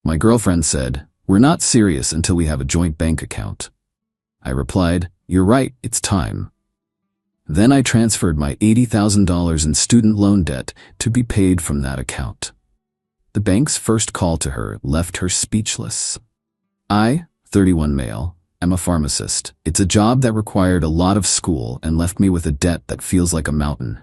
My girlfriend said, "We're not serious until we have a joint bank account." I replied, "You're right, it's time." Then I transferred my $80,000 in student loan debt to be paid from that account. The bank's first call to her left her speechless. I, 31 male, am a pharmacist. It's a job that required a lot of school and left me with a debt that feels like a mountain.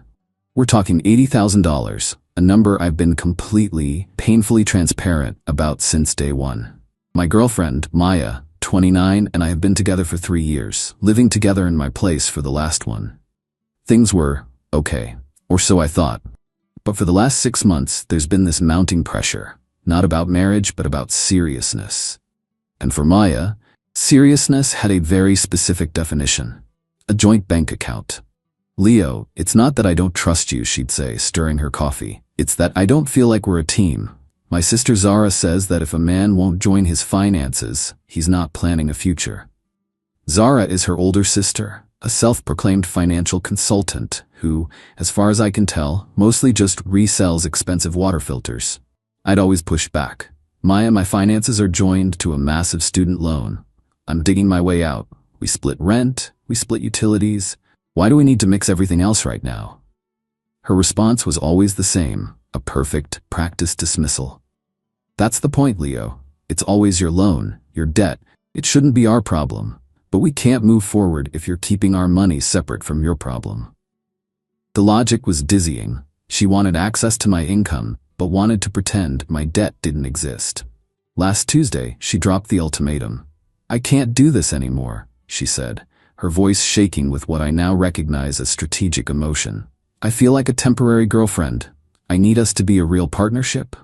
We're talking $80,000, a number I've been completely, painfully transparent about since day one. My girlfriend, Maya, 29, and I have been together for 3 years, living together in my place for the last one. Things were okay, or so I thought. But for the last 6 months, there's been this mounting pressure, not about marriage, but about seriousness. And for Maya, seriousness had a very specific definition: a joint bank account. "Leo, it's not that I don't trust you," she'd say, stirring her coffee. "It's that I don't feel like we're a team. My sister Zara says that if a man won't join his finances, he's not planning a future." Zara is her older sister, a self-proclaimed financial consultant who, as far as I can tell, mostly just resells expensive water filters. I'd always push back. "Maya, my finances are joined to a massive student loan. I'm digging my way out. We split rent, we split utilities. Why do we need to mix everything else right now?" Her response was always the same, a perfect, practiced dismissal. "That's the point, Leo. It's always your loan, your debt. It shouldn't be our problem. But we can't move forward if you're keeping our money separate from your problem." The logic was dizzying. She wanted access to my income, but wanted to pretend my debt didn't exist. Last Tuesday, she dropped the ultimatum. "I can't do this anymore," she said, her voice shaking with what I now recognize as strategic emotion. "I feel like a temporary girlfriend. I need us to be a real partnership.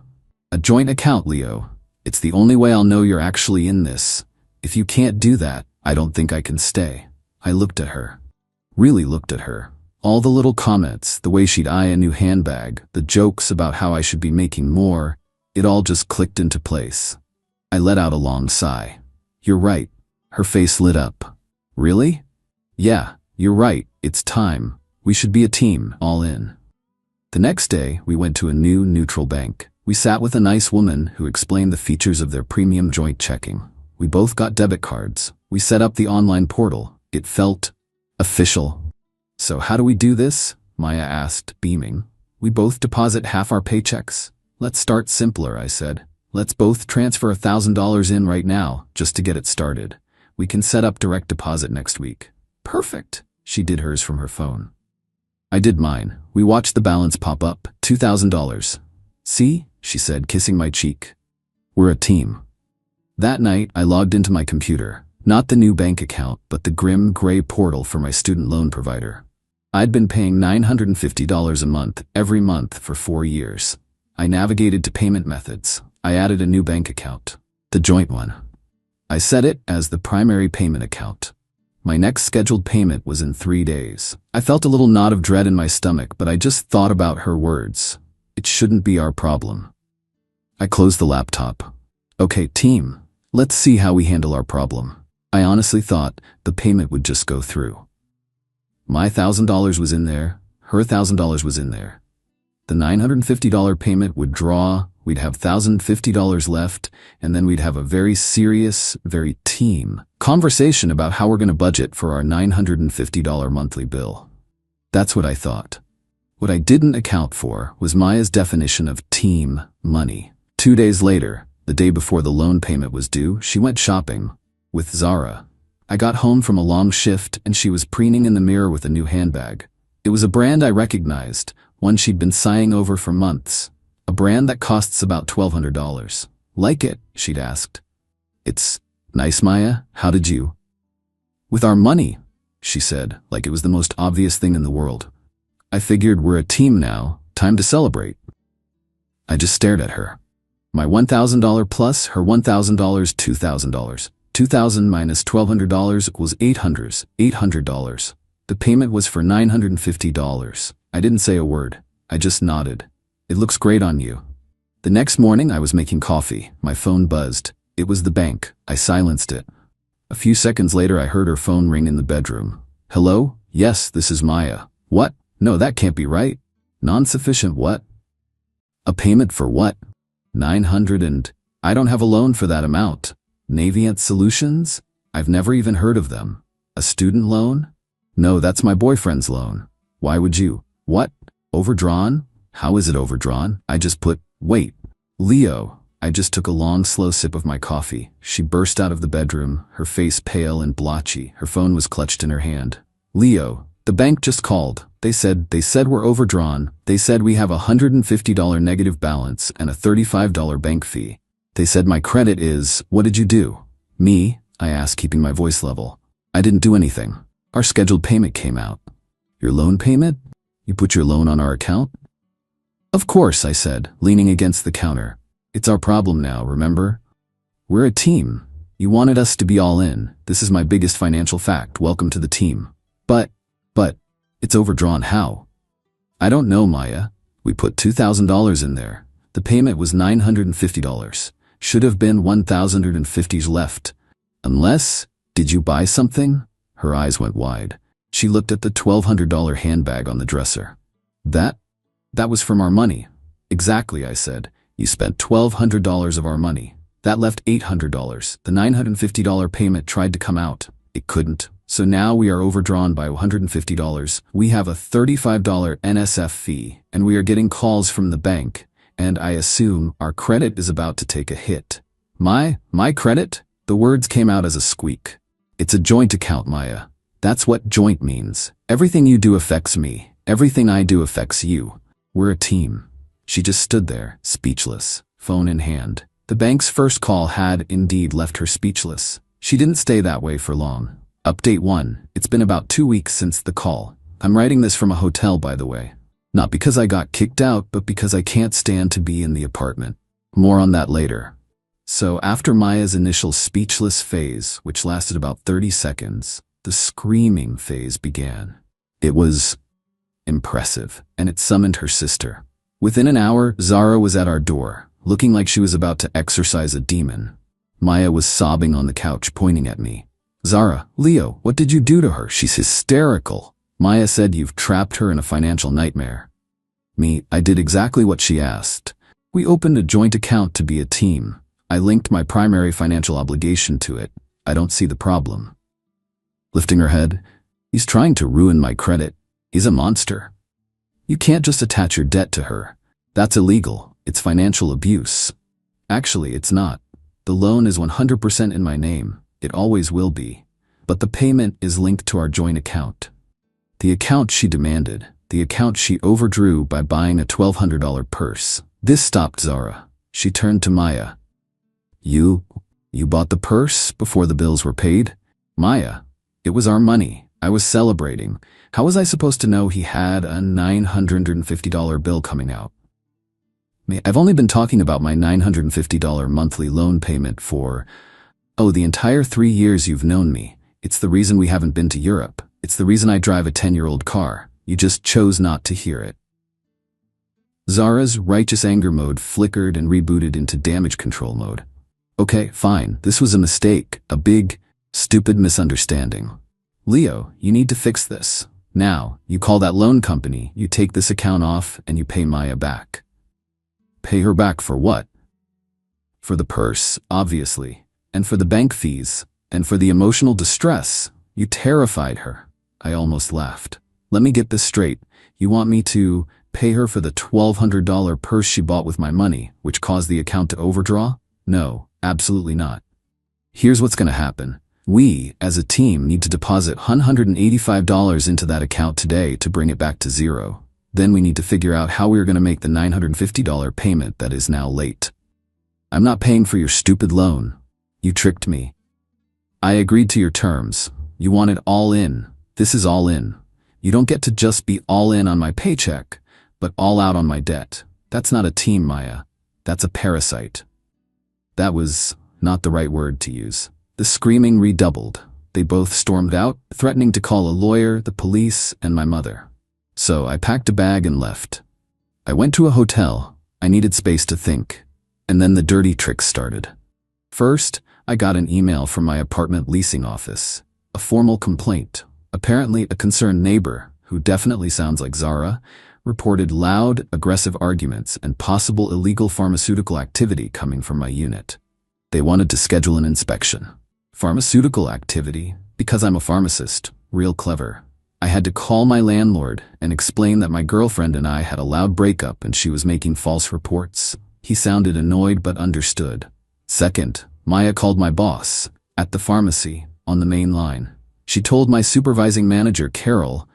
A joint account, Leo. It's the only way I'll know you're actually in this. If you can't do that, I don't think I can stay." I looked at her. Really looked at her. All the little comments, the way she'd eye a new handbag, the jokes about how I should be making more, it all just clicked into place. I let out a long sigh. "You're right." Her face lit up. "Really?" "Yeah, you're right. It's time. We should be a team, all in." The next day, we went to a new neutral bank. We sat with a nice woman who explained the features of their premium joint checking. We both got debit cards. We set up the online portal. It felt official. "So how do we do this?" Maya asked, beaming. "We both deposit half our paychecks." "Let's start simpler," I said. "Let's both transfer $1,000 in right now, just to get it started. We can set up direct deposit next week." "Perfect." She did hers from her phone. I did mine. We watched the balance pop up, $2,000. "See?" she said, kissing my cheek. "We're a team." That night, I logged into my computer. Not the new bank account, but the grim gray portal for my student loan provider. I'd been paying $950 a month, every month for 4 years. I navigated to payment methods. I added a new bank account, the joint one. I set it as the primary payment account. My next scheduled payment was in 3 days. I felt a little knot of dread in my stomach, but I just thought about her words. It shouldn't be our problem. I closed the laptop. "Okay, team, let's see how we handle our problem." I honestly thought the payment would just go through. My $1,000 was in there, her $1,000 was in there. The $950 payment would draw, we'd have $1,050 left, and then we'd have a very serious, very team conversation about how we're going to budget for our $950 monthly bill. That's what I thought. What I didn't account for was Maya's definition of team money. 2 days later, the day before the loan payment was due, she went shopping with Zara. I got home from a long shift and she was preening in the mirror with a new handbag. It was a brand I recognized, one she'd been sighing over for months. A brand that costs about $1,200. "Like it?" she'd asked. "It's nice, Maya. How did you?" "With our money," she said, like it was the most obvious thing in the world. "I figured we're a team now, time to celebrate." I just stared at her. My $1,000 plus her $1,000, $2,000. $2,000 minus $1,200 equals $800. The payment was for $950. I didn't say a word. I just nodded. "It looks great on you." The next morning I was making coffee. My phone buzzed. It was the bank. I silenced it. A few seconds later I heard her phone ring in the bedroom. "Hello? Yes, this is Maya." "What? No, that can't be right." "Non-sufficient what?" "A payment for what?" 900 and... I don't have a loan for that amount. Navient Solutions? I've never even heard of them. A student loan? No, that's my boyfriend's loan. Why would you? What? Overdrawn? How is it overdrawn? Wait. Leo. I just took a long, slow sip of my coffee. She burst out of the bedroom, her face pale and blotchy. Her phone was clutched in her hand. Leo, the bank just called. They said we're overdrawn. They said we have a $150 negative balance and a $35 bank fee. They said my credit is, what did you do? Me? I asked, keeping my voice level. I didn't do anything. Our scheduled payment came out. Your loan payment? You put your loan on our account? Of course, I said, leaning against the counter. It's our problem now, remember? We're a team. You wanted us to be all in. This is my biggest financial fact. Welcome to the team. But, it's overdrawn how? I don't know, Maya. We put $2,000 in there. The payment was $950. Should have been $1,050 left. Unless, did you buy something? Her eyes went wide. She looked at the $1,200 handbag on the dresser. That was from our money. Exactly, I said. You spent $1,200 of our money. That left $800. The $950 payment tried to come out. It couldn't. So now we are overdrawn by $150. We have a $35 NSF fee, and we are getting calls from the bank, and I assume our credit is about to take a hit. My credit? The words came out as a squeak. It's a joint account, Maya. That's what joint means. Everything you do affects me. Everything I do affects you. We're a team. She just stood there, speechless, phone in hand. The bank's first call had indeed left her speechless. She didn't stay that way for long. Update 1. It's been about 2 weeks since the call. I'm writing this from a hotel, by the way. Not because I got kicked out, but because I can't stand to be in the apartment. More on that later. So after Maya's initial speechless phase, which lasted about 30 seconds, the screaming phase began. It was impressive, and it summoned her sister. Within an hour, Zara was at our door, looking like she was about to exorcise a demon. Maya was sobbing on the couch, pointing at me. Zara, Leo, what did you do to her? She's hysterical. Maya said you've trapped her in a financial nightmare. Me, I did exactly what she asked. We opened a joint account to be a team. I linked my primary financial obligation to it. I don't see the problem. Lifting her head, he's trying to ruin my credit. He's a monster. You can't just attach your debt to her. That's illegal. It's financial abuse. Actually, it's not. The loan is 100% in my name. It always will be. But the payment is linked to our joint account. The account she demanded. The account she overdrew by buying a $1,200 purse. This stopped Zara. She turned to Maya. You bought the purse before the bills were paid? Maya, it was our money. I was celebrating. How was I supposed to know he had a $950 bill coming out? I've only been talking about my $950 monthly loan payment for, the entire 3 years you've known me. It's the reason we haven't been to Europe. It's the reason I drive a 10-year-old car. You just chose not to hear it. Zara's righteous anger mode flickered and rebooted into damage control mode. Okay, fine. This was a mistake. A big, stupid misunderstanding. Leo, you need to fix this. Now, you call that loan company, you take this account off, and you pay Maya back. Pay her back for what? For the purse, obviously. And for the bank fees, and for the emotional distress. You terrified her. I almost laughed. Let me get this straight. You want me to pay her for the $1,200 purse she bought with my money, which caused the account to overdraw? No, absolutely not. Here's what's going to happen. We, as a team, need to deposit $185 into that account today to bring it back to zero. Then we need to figure out how we are going to make the $950 payment that is now late. I'm not paying for your stupid loan. You tricked me. I agreed to your terms. You want it all in. This is all in. You don't get to just be all in on my paycheck, but all out on my debt. That's not a team, Maya. That's a parasite. That was not the right word to use. The screaming redoubled. They both stormed out, threatening to call a lawyer, the police, and my mother. So I packed a bag and left. I went to a hotel. I needed space to think. And then the dirty tricks started. First, I got an email from my apartment leasing office. A formal complaint. Apparently, a concerned neighbor, who definitely sounds like Zara, reported loud, aggressive arguments and possible illegal pharmaceutical activity coming from my unit. They wanted to schedule an inspection. Pharmaceutical activity? Because I'm a pharmacist. Real clever. I had to call my landlord and explain that my girlfriend and I had a loud breakup and she was making false reports. He sounded annoyed but understood. Second, Maya called my boss, at the pharmacy, on the main line. She told my supervising manager, Carol,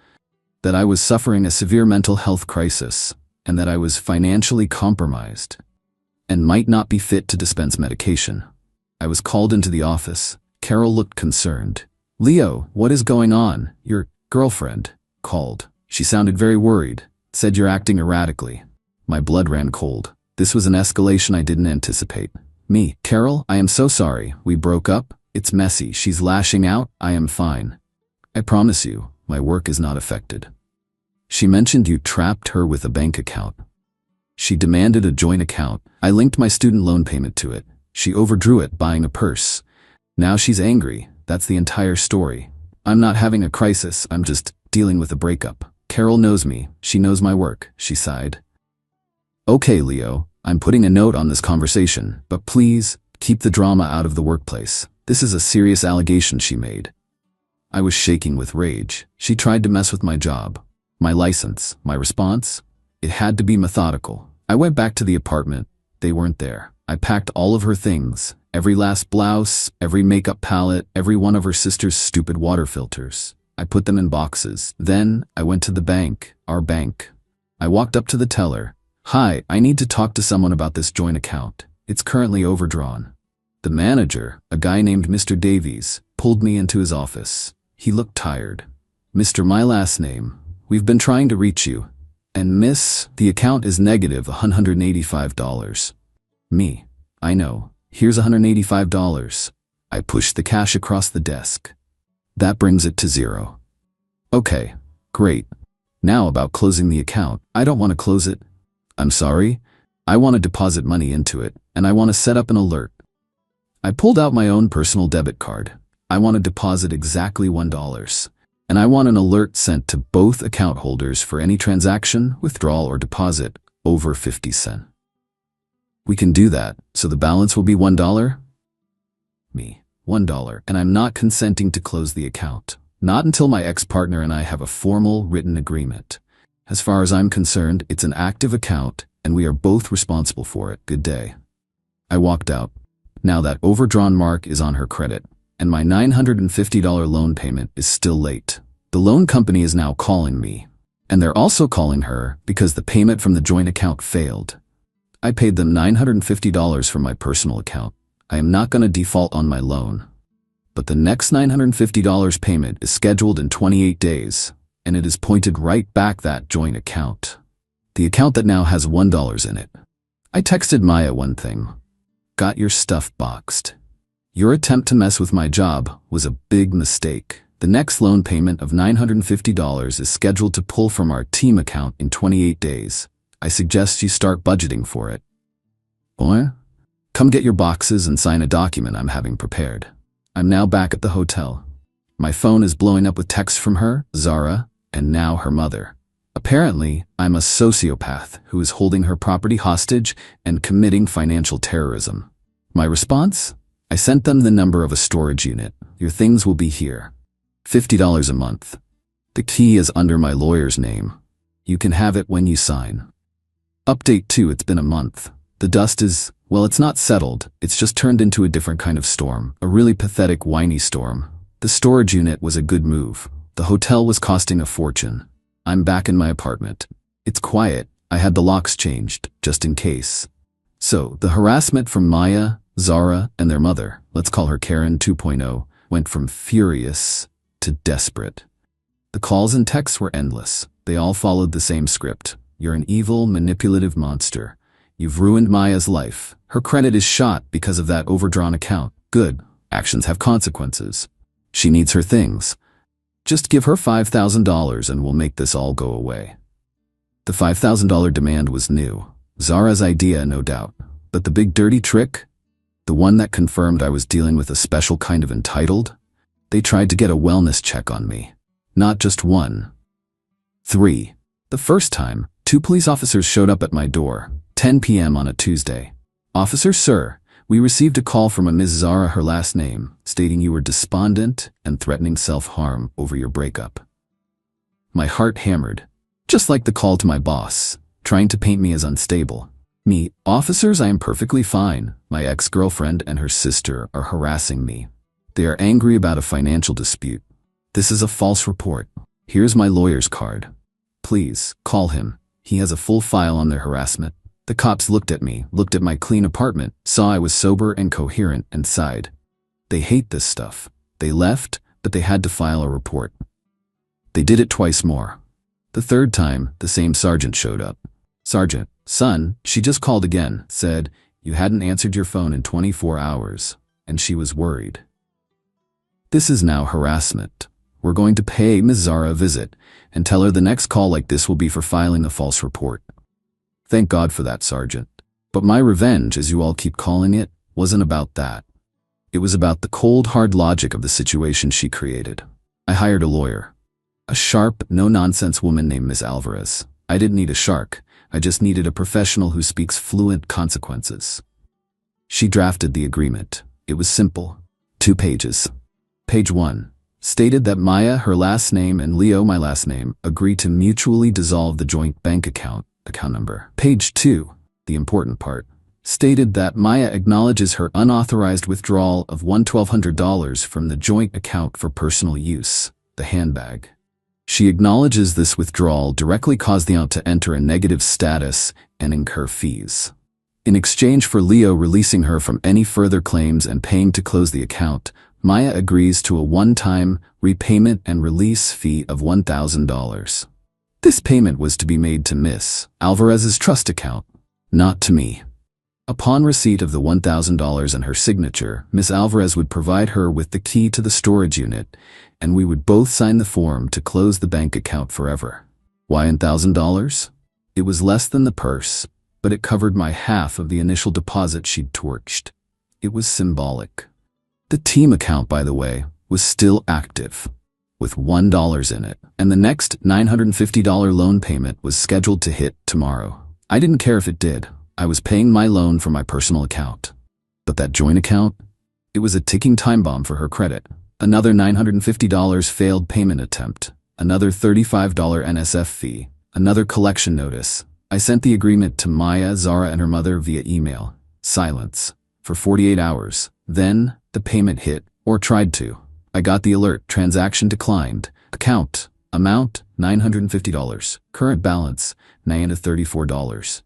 that I was suffering a severe mental health crisis and that I was financially compromised and might not be fit to dispense medication. I was called into the office. Carol looked concerned. "Leo, what is going on? Your girlfriend called. She sounded very worried, said you're acting erratically." My blood ran cold. This was an escalation I didn't anticipate. Me, "Carol, I am so sorry. We broke up. It's messy. She's lashing out. I am fine. I promise you, my work is not affected." She mentioned you trapped her with a bank account. She demanded a joint account. I linked my student loan payment to it. She overdrew it buying a purse. Now she's angry. That's the entire story. I'm not having a crisis. I'm just dealing with a breakup. Carol knows me. She knows my work. She sighed. "Okay, Leo, I'm putting a note on this conversation, but please keep the drama out of the workplace. This is a serious allegation," she made. I was shaking with rage. She tried to mess with my job, my license, my response. It had to be methodical. I went back to the apartment. They weren't there. I packed all of her things, every last blouse, every makeup palette, every one of her sister's stupid water filters. I put them in boxes. Then I went to the bank, our bank. I walked up to the teller. "Hi, I need to talk to someone about this joint account. It's currently overdrawn." The manager, a guy named Mr. Davies, pulled me into his office. He looked tired. "Mr. My last name. We've been trying to reach you. And miss, the account is negative $185. Me. "I know. Here's $185. I pushed the cash across the desk. "That brings it to zero." "Okay, great. Now about closing the account. I don't want to close it. I'm sorry. I want to deposit money into it, and I want to set up an alert." I pulled out my own personal debit card. I want to deposit exactly $1, and I want an alert sent to both account holders for any transaction, withdrawal, or deposit over 50 cents. "We can do that, so the balance will be $1? Me. $1, and I'm not consenting to close the account. Not until my ex-partner and I have a formal written agreement. As far as I'm concerned, it's an active account, and we are both responsible for it. Good day." I walked out. Now that overdrawn mark is on her credit, and my $950 loan payment is still late. The loan company is now calling me, and they're also calling her because the payment from the joint account failed. I paid them $950 from my personal account. I am not going to default on my loan. But the next $950 payment is scheduled in 28 days, and it is pointed right back that joint account. The account that now has $1 in it. I texted Maya one thing. "Got your stuff boxed. Your attempt to mess with my job was a big mistake. The next loan payment of $950 is scheduled to pull from our team account in 28 days. I suggest you start budgeting for it." "Or? Come get your boxes and sign a document I'm having prepared." I'm now back at the hotel. My phone is blowing up with texts from her, Zara, and now her mother. Apparently, I'm a sociopath who is holding her property hostage and committing financial terrorism. My response? I sent them the number of a storage unit. "Your things will be here. $50 a month. The key is under my lawyer's name. You can have it when you sign." Update 2. It's been a month. The dust is, well, it's not settled. It's just turned into a different kind of storm. A really pathetic, whiny storm. The storage unit was a good move. The hotel was costing a fortune. I'm back in my apartment. It's quiet. I had the locks changed, just in case. So, the harassment from Maya, Zara, and their mother, let's call her Karen 2.0, went from furious to desperate. The calls and texts were endless. They all followed the same script. "You're an evil, manipulative monster. You've ruined Maya's life. Her credit is shot because of that overdrawn account. Good. Actions have consequences. She needs her things. Just give her $5,000 and we'll make this all go away." The $5,000 demand was new. Zara's idea, no doubt. But the big dirty trick? The one that confirmed I was dealing with a special kind of entitled? They tried to get a wellness check on me. Not just one. 3. The first time, 2 police officers showed up at my door, 10 p.m. on a Tuesday. "Officer, sir, we received a call from a Ms. Zara, her last name, stating you were despondent and threatening self-harm over your breakup." My heart hammered, just like the call to my boss, trying to paint me as unstable. Me, "Officers, I am perfectly fine. My ex-girlfriend and her sister are harassing me. They are angry about a financial dispute. This is a false report. Here's my lawyer's card. Please, call him. He has a full file on their harassment." The cops looked at me, looked at my clean apartment, saw I was sober and coherent, and sighed. They hate this stuff. They left, but they had to file a report. They did it twice more. The third time, the same sergeant showed up. "Sergeant, son, she just called again, said you hadn't answered your phone in 24 hours, and she was worried." This is now harassment. We're going to pay Ms. Zara a visit and tell her the next call like this will be for filing a false report. Thank God for that, Sergeant. But my revenge, as you all keep calling it, wasn't about that. It was about the cold, hard logic of the situation she created. I hired a lawyer. A sharp, no-nonsense woman named Miss Alvarez. I didn't need a shark. I just needed a professional who speaks fluent consequences. She drafted the agreement. It was simple. 2 pages. Page 1 stated that Maya, her last name, and Leo, my last name, agree to mutually dissolve the joint bank account number. Page 2, the important part, stated that Maya acknowledges her unauthorized withdrawal of $1,200 from the joint account for personal use, the handbag. She acknowledges this withdrawal directly caused the account to enter a negative status and incur fees. In exchange for Leo releasing her from any further claims and paying to close the account, Maya agrees to a one-time repayment and release fee of $1,000. This payment was to be made to Miss Alvarez's trust account, not to me. Upon receipt of the $1,000 and her signature, Miss Alvarez would provide her with the key to the storage unit, and we would both sign the form to close the bank account forever. Why $1,000? It was less than the purse, but it covered my half of the initial deposit she'd torched. It was symbolic. The team account, by the way, was still active, with $1 in it, and the next $950 loan payment was scheduled to hit tomorrow. I didn't care if it did. I was paying my loan from my personal account. But that joint account? It was a ticking time bomb for her credit. Another $950 failed payment attempt, another $35 NSF fee, another collection notice. I sent the agreement to Maya, Zara, and her mother via email. Silence. For 48 hours. Then, the payment hit, or tried to. I got the alert, transaction declined. Account, amount, $950. Current balance, $34.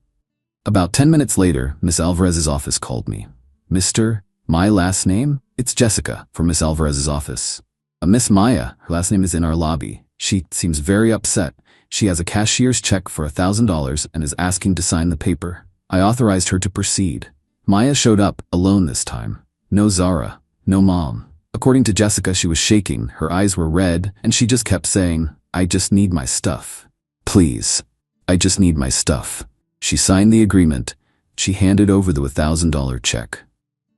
About 10 minutes later, Miss Alvarez's office called me. "Mr. My last name? It's Jessica, from Miss Alvarez's office. A Miss Maya, her last name is in our lobby. She seems very upset. She has a cashier's check for $1,000 and is asking to sign the paper." I authorized her to proceed. Maya showed up, alone this time. No Zara, no mom. According to Jessica, she was shaking, her eyes were red, and she just kept saying, "I just need my stuff. Please. I just need my stuff." She signed the agreement. She handed over the $1,000 check.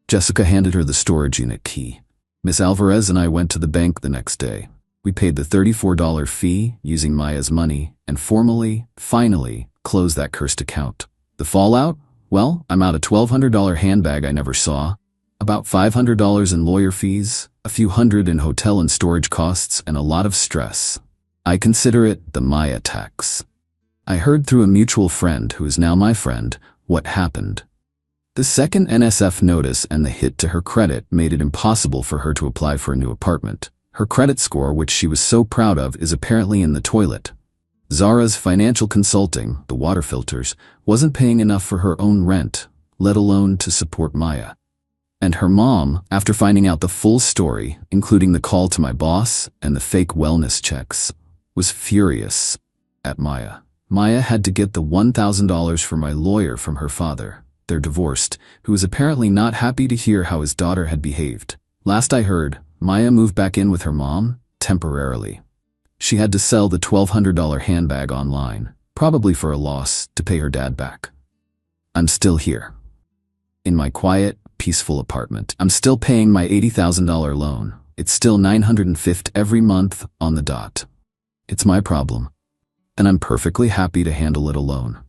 Jessica handed her the storage unit key. Miss Alvarez and I went to the bank the next day. We paid the $34 fee using Maya's money and finally, closed that cursed account. The fallout? Well, I'm out a $1,200 handbag I never saw, about $500 in lawyer fees, a few hundred in hotel and storage costs, and a lot of stress. I consider it the Maya tax. I heard through a mutual friend, who is now my friend, what happened. The second NSF notice and the hit to her credit made it impossible for her to apply for a new apartment. Her credit score, which she was so proud of, is apparently in the toilet. Zara's financial consulting, the water filters, wasn't paying enough for her own rent, let alone to support Maya. And her mom, after finding out the full story, including the call to my boss and the fake wellness checks, was furious at Maya. Maya had to get the $1,000 for my lawyer from her father. They're divorced, who was apparently not happy to hear how his daughter had behaved. Last I heard, Maya moved back in with her mom, temporarily. She had to sell the $1,200 handbag online, probably for a loss, to pay her dad back. I'm still here. In my quiet, peaceful apartment. I'm still paying my $80,000 loan. It's still $950 every month on the dot. It's my problem. and I'm perfectly happy to handle it alone.